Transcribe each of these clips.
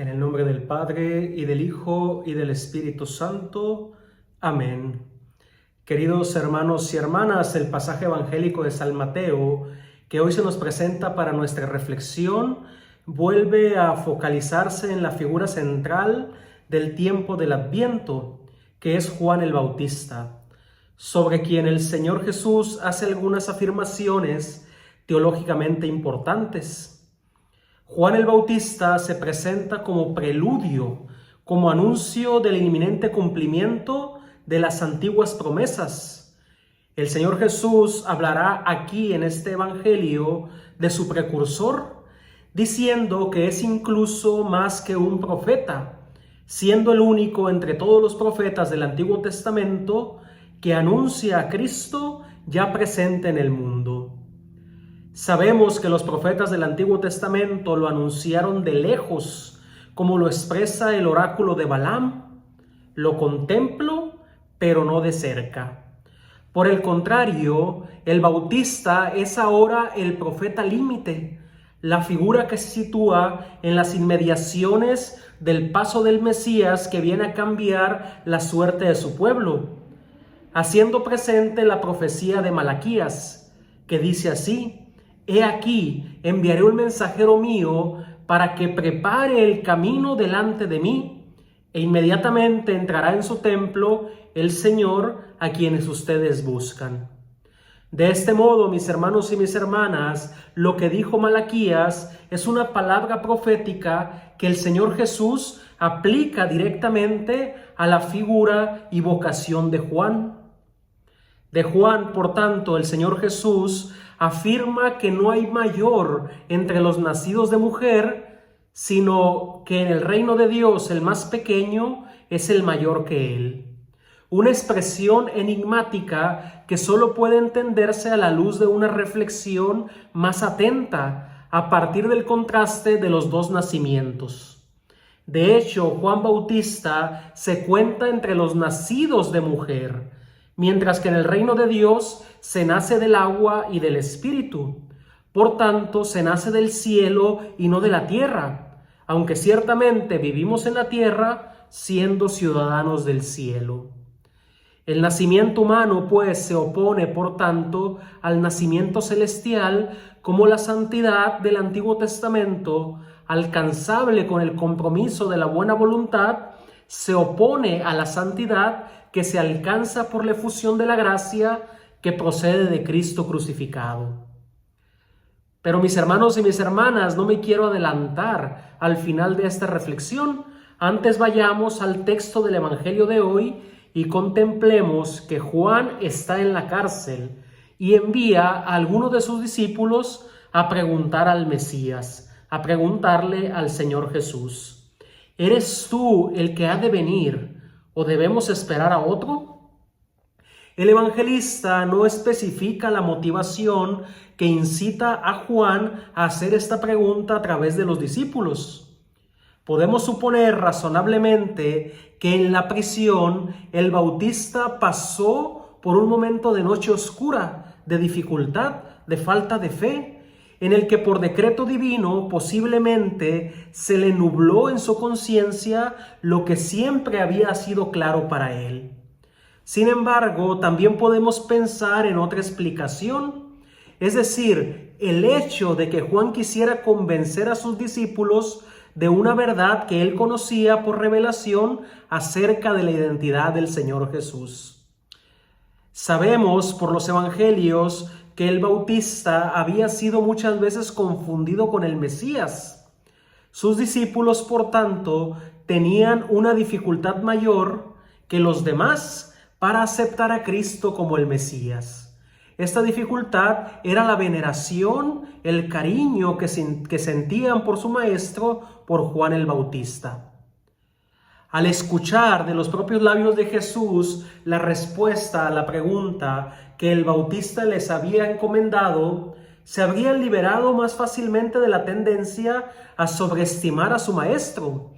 En el nombre del Padre, y del Hijo, y del Espíritu Santo. Amén. Queridos hermanos y hermanas, el pasaje evangélico de San Mateo, que hoy se nos presenta para nuestra reflexión, vuelve a focalizarse en la figura central del tiempo del Adviento, que es Juan el Bautista, sobre quien el Señor Jesús hace algunas afirmaciones teológicamente importantes. Juan el Bautista se presenta como preludio, como anuncio del inminente cumplimiento de las antiguas promesas. El Señor Jesús hablará aquí en este Evangelio de su precursor, diciendo que es incluso más que un profeta, siendo el único entre todos los profetas del Antiguo Testamento que anuncia a Cristo ya presente en el mundo. Sabemos que los profetas del Antiguo Testamento lo anunciaron de lejos, como lo expresa el oráculo de Balaam: lo contemplo, pero no de cerca. Por el contrario, el Bautista es ahora el profeta límite, la figura que se sitúa en las inmediaciones del paso del Mesías que viene a cambiar la suerte de su pueblo, haciendo presente la profecía de Malaquías, que dice así: He aquí, enviaré un mensajero mío para que prepare el camino delante de mí, e inmediatamente entrará en su templo el Señor a quienes ustedes buscan. De este modo, mis hermanos y mis hermanas, lo que dijo Malaquías es una palabra profética que el Señor Jesús aplica directamente a la figura y vocación de Juan. De Juan, por tanto, el Señor Jesús afirma que no hay mayor entre los nacidos de mujer, sino que en el reino de Dios el más pequeño es el mayor que él. Una expresión enigmática que solo puede entenderse a la luz de una reflexión más atenta a partir del contraste de los dos nacimientos. De hecho, Juan Bautista se cuenta entre los nacidos de mujer, mientras que en el reino de Dios se nace del agua y del Espíritu. Por tanto, se nace del cielo y no de la tierra, aunque ciertamente vivimos en la tierra siendo ciudadanos del cielo. El nacimiento humano, pues, se opone, por tanto, al nacimiento celestial, como la santidad del Antiguo Testamento, alcanzable con el compromiso de la buena voluntad, se opone a la santidad que se alcanza por la efusión de la gracia que procede de Cristo crucificado. Pero mis hermanos y mis hermanas, no me quiero adelantar al final de esta reflexión. Antes vayamos al texto del Evangelio de hoy y contemplemos que Juan está en la cárcel y envía a algunos de sus discípulos a preguntar al Mesías, a preguntarle al Señor Jesús: ¿eres tú el que ha de venir o debemos esperar a otro? El evangelista no especifica la motivación que incita a Juan a hacer esta pregunta a través de los discípulos. Podemos suponer razonablemente que en la prisión el Bautista pasó por un momento de noche oscura, de dificultad, de falta de fe, en el que por decreto divino posiblemente se le nubló en su conciencia lo que siempre había sido claro para él. Sin embargo, también podemos pensar en otra explicación, es decir, el hecho de que Juan quisiera convencer a sus discípulos de una verdad que él conocía por revelación acerca de la identidad del Señor Jesús. Sabemos por los evangelios que el Bautista había sido muchas veces confundido con el Mesías. Sus discípulos, por tanto, tenían una dificultad mayor que los demás para aceptar a Cristo como el Mesías. Esta dificultad era la veneración, el cariño que sentían por su maestro, por Juan el Bautista. Al escuchar de los propios labios de Jesús la respuesta a la pregunta que el Bautista les había encomendado, se habrían liberado más fácilmente de la tendencia a sobreestimar a su maestro,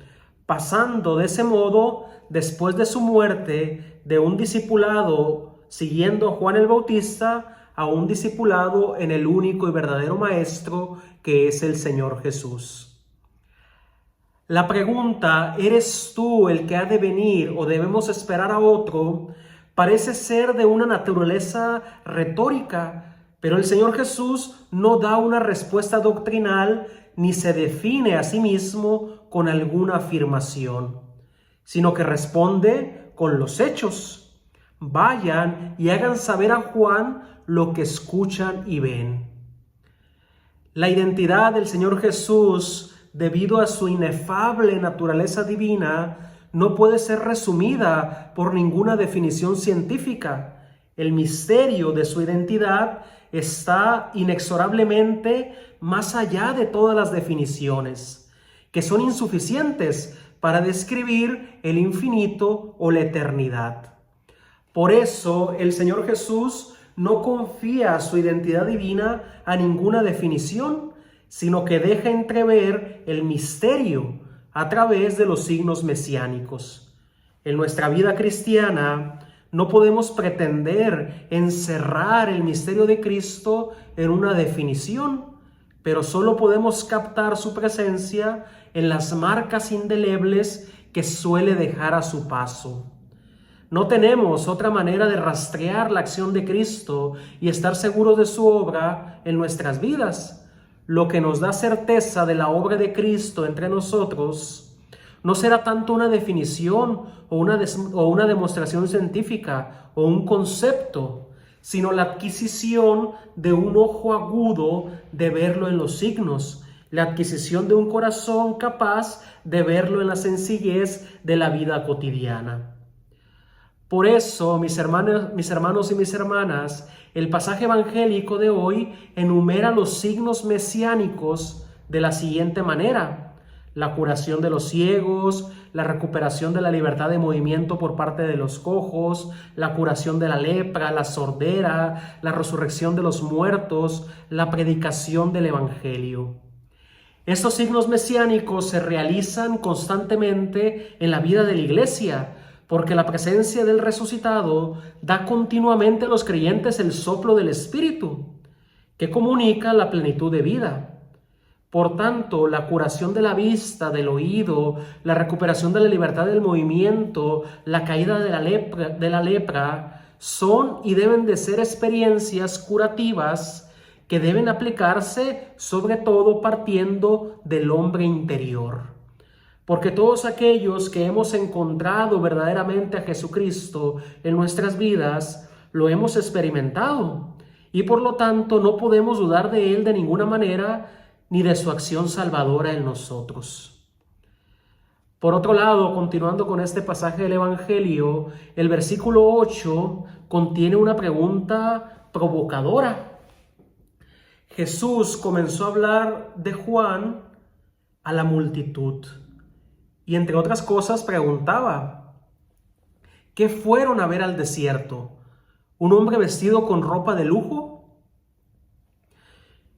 pasando de ese modo, después de su muerte, de un discipulado siguiendo a Juan el Bautista a un discipulado en el único y verdadero Maestro que es el Señor Jesús. La pregunta, ¿eres tú el que ha de venir o debemos esperar a otro?, parece ser de una naturaleza retórica, pero el Señor Jesús no da una respuesta doctrinal ni se define a sí mismo con alguna afirmación, sino que responde con los hechos. Vayan y hagan saber a Juan lo que escuchan y ven. La identidad del Señor Jesús, debido a su inefable naturaleza divina, no puede ser resumida por ninguna definición científica. El misterio de su identidad está inexorablemente más allá de todas las definiciones, que son insuficientes para describir el infinito o la eternidad. Por eso el Señor Jesús no confía su identidad divina a ninguna definición, sino que deja entrever el misterio a través de los signos mesiánicos. En nuestra vida cristiana no podemos pretender encerrar el misterio de Cristo en una definición, pero solo podemos captar su presencia en las marcas indelebles que suele dejar a su paso. No tenemos otra manera de rastrear la acción de Cristo y estar seguros de su obra en nuestras vidas. Lo que nos da certeza de la obra de Cristo entre nosotros no será tanto una definición o una demostración científica o un concepto, sino la adquisición de un ojo agudo de verlo en los signos, la adquisición de un corazón capaz de verlo en la sencillez de la vida cotidiana. Por eso, mis hermanos y mis hermanas, el pasaje evangélico de hoy enumera los signos mesiánicos de la siguiente manera: la curación de los ciegos, la recuperación de la libertad de movimiento por parte de los cojos, la curación de la lepra, la sordera, la resurrección de los muertos, la predicación del evangelio. Estos signos mesiánicos se realizan constantemente en la vida de la iglesia, porque la presencia del resucitado da continuamente a los creyentes el soplo del Espíritu, que comunica la plenitud de vida. Por tanto, la curación de la vista, del oído, la recuperación de la libertad del movimiento, la caída de la lepra, son y deben de ser experiencias curativas que deben aplicarse sobre todo partiendo del hombre interior. Porque todos aquellos que hemos encontrado verdaderamente a Jesucristo en nuestras vidas, lo hemos experimentado. Y por lo tanto no podemos dudar de Él de ninguna manera, ni de su acción salvadora en nosotros. Por otro lado, continuando con este pasaje del Evangelio, el versículo 8 contiene una pregunta provocadora. Jesús comenzó a hablar de Juan a la multitud. Y entre otras cosas preguntaba: ¿qué fueron a ver al desierto? ¿Un hombre vestido con ropa de lujo?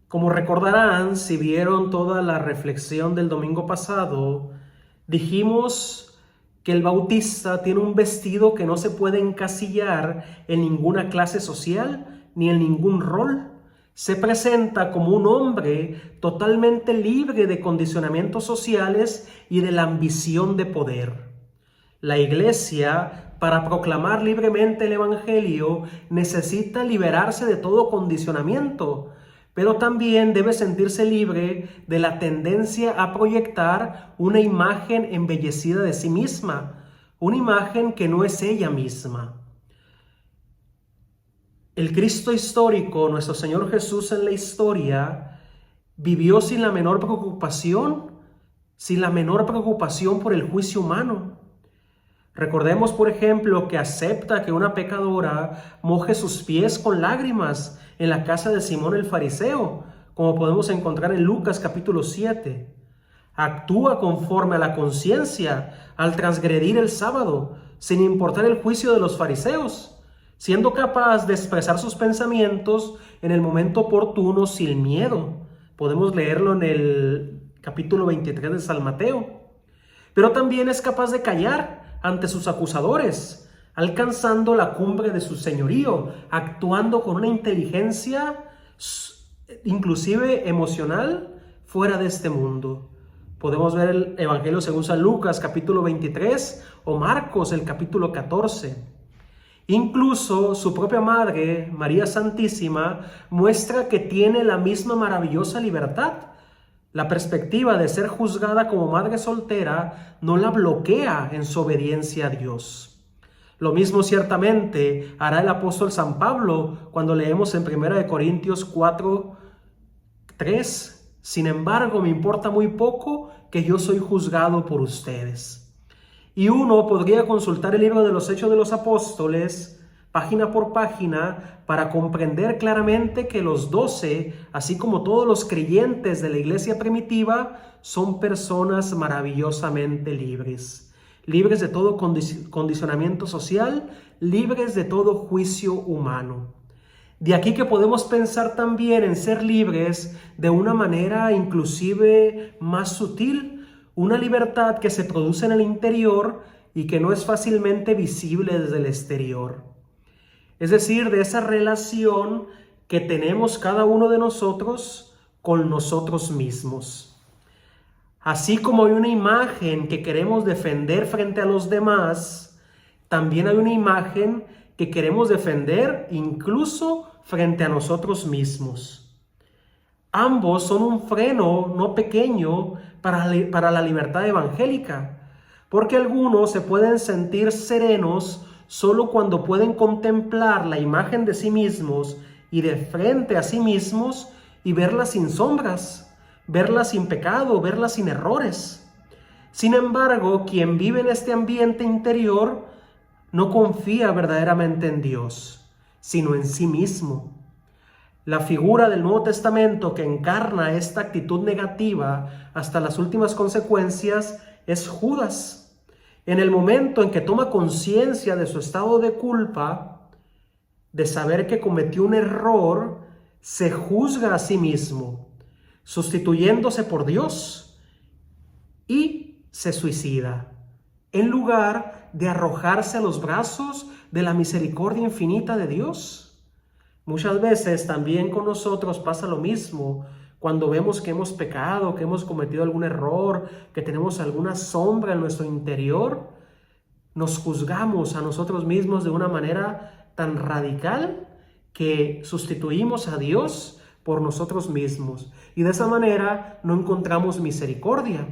Como recordarán, si vieron toda la reflexión del domingo pasado, dijimos que el bautista tiene un vestido que no se puede encasillar en ninguna clase social ni en ningún rol. Se presenta como un hombre totalmente libre de condicionamientos sociales y de la ambición de poder. La Iglesia, para proclamar libremente el Evangelio, necesita liberarse de todo condicionamiento, pero también debe sentirse libre de la tendencia a proyectar una imagen embellecida de sí misma, una imagen que no es ella misma. El Cristo histórico, nuestro Señor Jesús en la historia, vivió sin la menor preocupación por el juicio humano. Recordemos, por ejemplo, que acepta que una pecadora moje sus pies con lágrimas en la casa de Simón el fariseo, como podemos encontrar en Lucas capítulo 7. Actúa conforme a la conciencia al transgredir el sábado, sin importar el juicio de los fariseos, siendo capaz de expresar sus pensamientos en el momento oportuno sin miedo. Podemos leerlo en el capítulo 23 de San Mateo. Pero también es capaz de callar ante sus acusadores, alcanzando la cumbre de su señorío, actuando con una inteligencia inclusive emocional fuera de este mundo. Podemos ver el Evangelio según San Lucas, capítulo 23, o Marcos, el capítulo 14. Incluso su propia madre, María Santísima, muestra que tiene la misma maravillosa libertad. La perspectiva de ser juzgada como madre soltera no la bloquea en su obediencia a Dios. Lo mismo ciertamente hará el apóstol San Pablo cuando leemos en 1 Corintios 4:3. Sin embargo, me importa muy poco que yo soy juzgado por ustedes. Y uno podría consultar el libro de los Hechos de los Apóstoles, página por página, para comprender claramente que los 12, así como todos los creyentes de la iglesia primitiva, son personas maravillosamente libres. Libres de todo condicionamiento social, libres de todo juicio humano. De aquí que podemos pensar también en ser libres de una manera inclusive más sutil, una libertad que se produce en el interior y que no es fácilmente visible desde el exterior. Es decir, de esa relación que tenemos cada uno de nosotros con nosotros mismos. Así como hay una imagen que queremos defender frente a los demás, también hay una imagen que queremos defender incluso frente a nosotros mismos. Ambos son un freno no pequeño para la libertad evangélica, porque algunos se pueden sentir serenos solo cuando pueden contemplar la imagen de sí mismos y de frente a sí mismos y verla sin sombras, verla sin pecado, verla sin errores. Sin embargo, quien vive en este ambiente interior no confía verdaderamente en Dios, sino en sí mismo. La figura del Nuevo Testamento que encarna esta actitud negativa hasta las últimas consecuencias es Judas. En el momento en que toma conciencia de su estado de culpa, de saber que cometió un error, se juzga a sí mismo, sustituyéndose por Dios, y se suicida, en lugar de arrojarse a los brazos de la misericordia infinita de Dios. Muchas veces también con nosotros pasa lo mismo. Cuando vemos que hemos pecado, que hemos cometido algún error, que tenemos alguna sombra en nuestro interior, nos juzgamos a nosotros mismos de una manera tan radical que sustituimos a Dios por nosotros mismos. Y de esa manera no encontramos misericordia.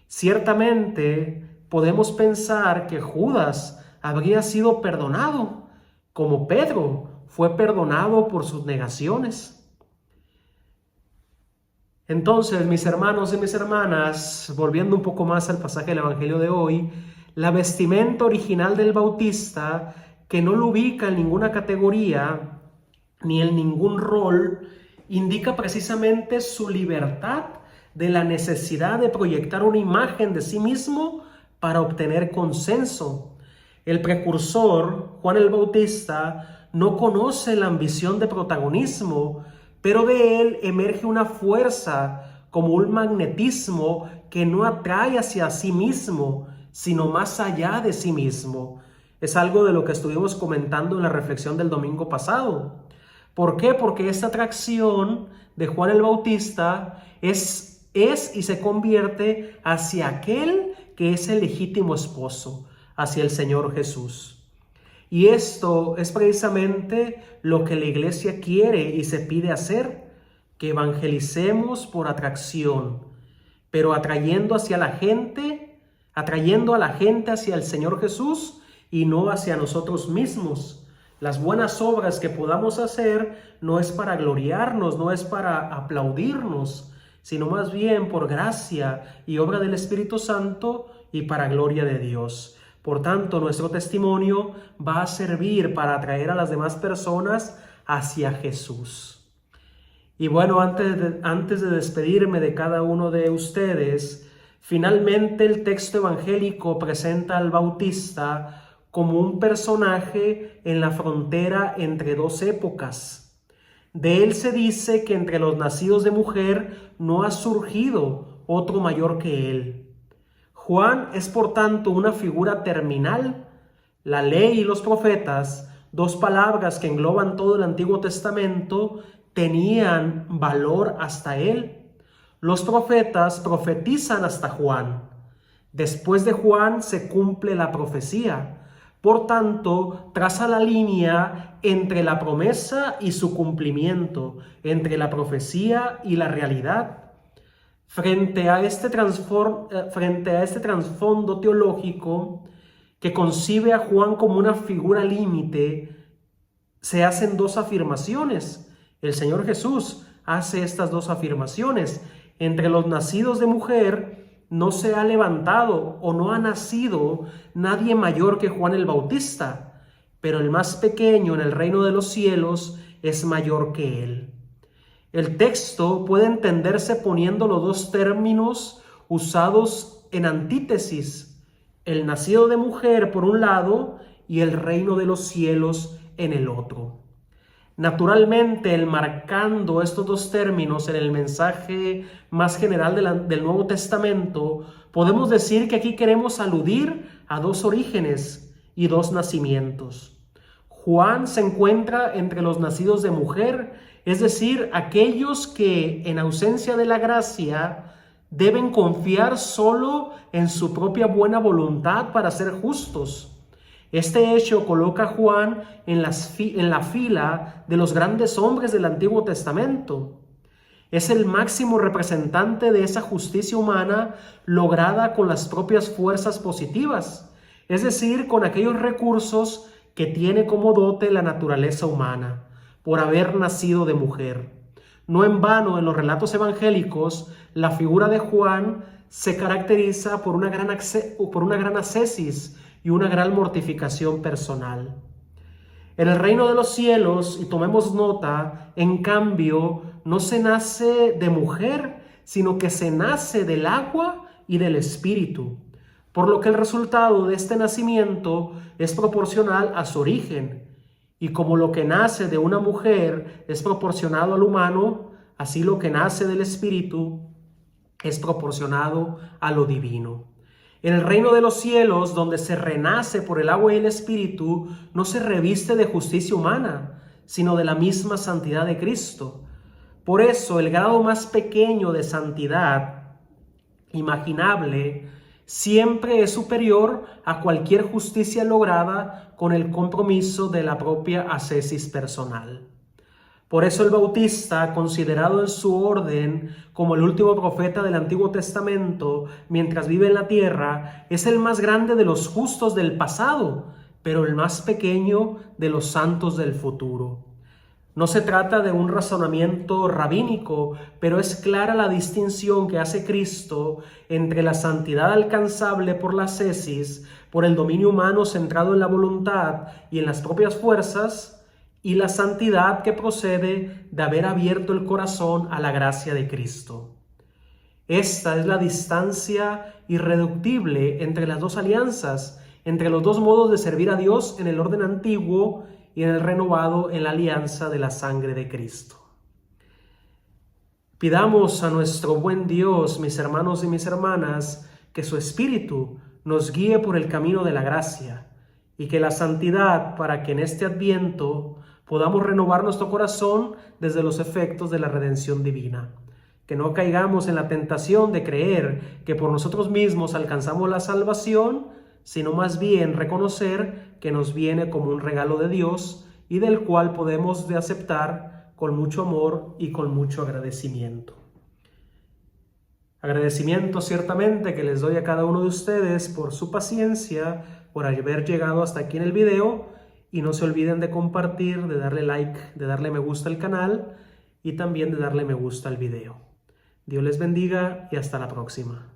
Ciertamente podemos pensar que Judas habría sido perdonado, como Pedro fue perdonado por sus negaciones. Entonces, mis hermanos y mis hermanas, volviendo un poco más al pasaje del Evangelio de hoy, la vestimenta original del Bautista, que no lo ubica en ninguna categoría ni en ningún rol, indica precisamente su libertad de la necesidad de proyectar una imagen de sí mismo para obtener consenso. El precursor, Juan el Bautista, no conoce la ambición de protagonismo, pero de él emerge una fuerza como un magnetismo que no atrae hacia sí mismo, sino más allá de sí mismo. Es algo de lo que estuvimos comentando en la reflexión del domingo pasado. ¿Por qué? Porque esta atracción de Juan el Bautista es y se convierte hacia aquel que es el legítimo esposo, hacia el Señor Jesús. Y esto es precisamente lo que la iglesia quiere y se pide hacer, que evangelicemos por atracción, pero atrayendo a la gente hacia el Señor Jesús y no hacia nosotros mismos. Las buenas obras que podamos hacer no es para gloriarnos, no es para aplaudirnos, sino más bien por gracia y obra del Espíritu Santo y para gloria de Dios. Por tanto, nuestro testimonio va a servir para atraer a las demás personas hacia Jesús. Y bueno, antes de despedirme de cada uno de ustedes, finalmente el texto evangélico presenta al Bautista como un personaje en la frontera entre dos épocas. De él se dice que entre los nacidos de mujer no ha surgido otro mayor que él. Juan es por tanto una figura terminal. La ley y los profetas, dos palabras que engloban todo el Antiguo Testamento, tenían valor hasta él. Los profetas profetizan hasta Juan. Después de Juan se cumple la profecía. Por tanto, traza la línea entre la promesa y su cumplimiento, entre la profecía y la realidad. Frente a este trasfondo teológico que concibe a Juan como una figura límite, se hacen dos afirmaciones. El Señor Jesús hace estas dos afirmaciones. Entre los nacidos de mujer no se ha levantado o no ha nacido nadie mayor que Juan el Bautista, pero el más pequeño en el reino de los cielos es mayor que él. El texto puede entenderse poniendo los dos términos usados en antítesis: el nacido de mujer por un lado y el reino de los cielos en el otro. Naturalmente, el marcando estos dos términos en el mensaje más general del Nuevo Testamento, podemos decir que aquí queremos aludir a dos orígenes y dos nacimientos. Juan se encuentra entre los nacidos de mujer, es decir, aquellos que en ausencia de la gracia deben confiar solo en su propia buena voluntad para ser justos. Este hecho coloca a Juan en la fila de los grandes hombres del Antiguo Testamento. Es el máximo representante de esa justicia humana lograda con las propias fuerzas positivas, es decir, con aquellos recursos que tiene como dote la naturaleza humana, por haber nacido de mujer. No en vano, en los relatos evangélicos, la figura de Juan se caracteriza por una gran ascesis y una gran mortificación personal. En el reino de los cielos, y tomemos nota, en cambio, no se nace de mujer, sino que se nace del agua y del Espíritu, por lo que el resultado de este nacimiento es proporcional a su origen. Y como lo que nace de una mujer es proporcionado al humano, así lo que nace del Espíritu es proporcionado a lo divino. En el reino de los cielos, donde se renace por el agua y el Espíritu, no se reviste de justicia humana, sino de la misma santidad de Cristo. Por eso, el grado más pequeño de santidad imaginable siempre es superior a cualquier justicia lograda con el compromiso de la propia ascesis personal. Por eso el Bautista, considerado en su orden como el último profeta del Antiguo Testamento mientras vive en la tierra, es el más grande de los justos del pasado, pero el más pequeño de los santos del futuro. No se trata de un razonamiento rabínico, pero es clara la distinción que hace Cristo entre la santidad alcanzable por la ascesis, por el dominio humano centrado en la voluntad y en las propias fuerzas, y la santidad que procede de haber abierto el corazón a la gracia de Cristo. Esta es la distancia irreductible entre las dos alianzas, entre los dos modos de servir a Dios en el orden antiguo y en el renovado en la alianza de la sangre de Cristo. Pidamos a nuestro buen Dios, mis hermanos y mis hermanas, que su Espíritu nos guíe por el camino de la gracia y que la santidad, para que en este Adviento podamos renovar nuestro corazón desde los efectos de la redención divina. Que no caigamos en la tentación de creer que por nosotros mismos alcanzamos la salvación, sino más bien reconocer que nos viene como un regalo de Dios y del cual podemos aceptar con mucho amor y con mucho agradecimiento. Agradecimiento ciertamente que les doy a cada uno de ustedes por su paciencia, por haber llegado hasta aquí en el video. Y no se olviden de compartir, de darle like, de darle me gusta al canal y también de darle me gusta al video. Dios les bendiga y hasta la próxima.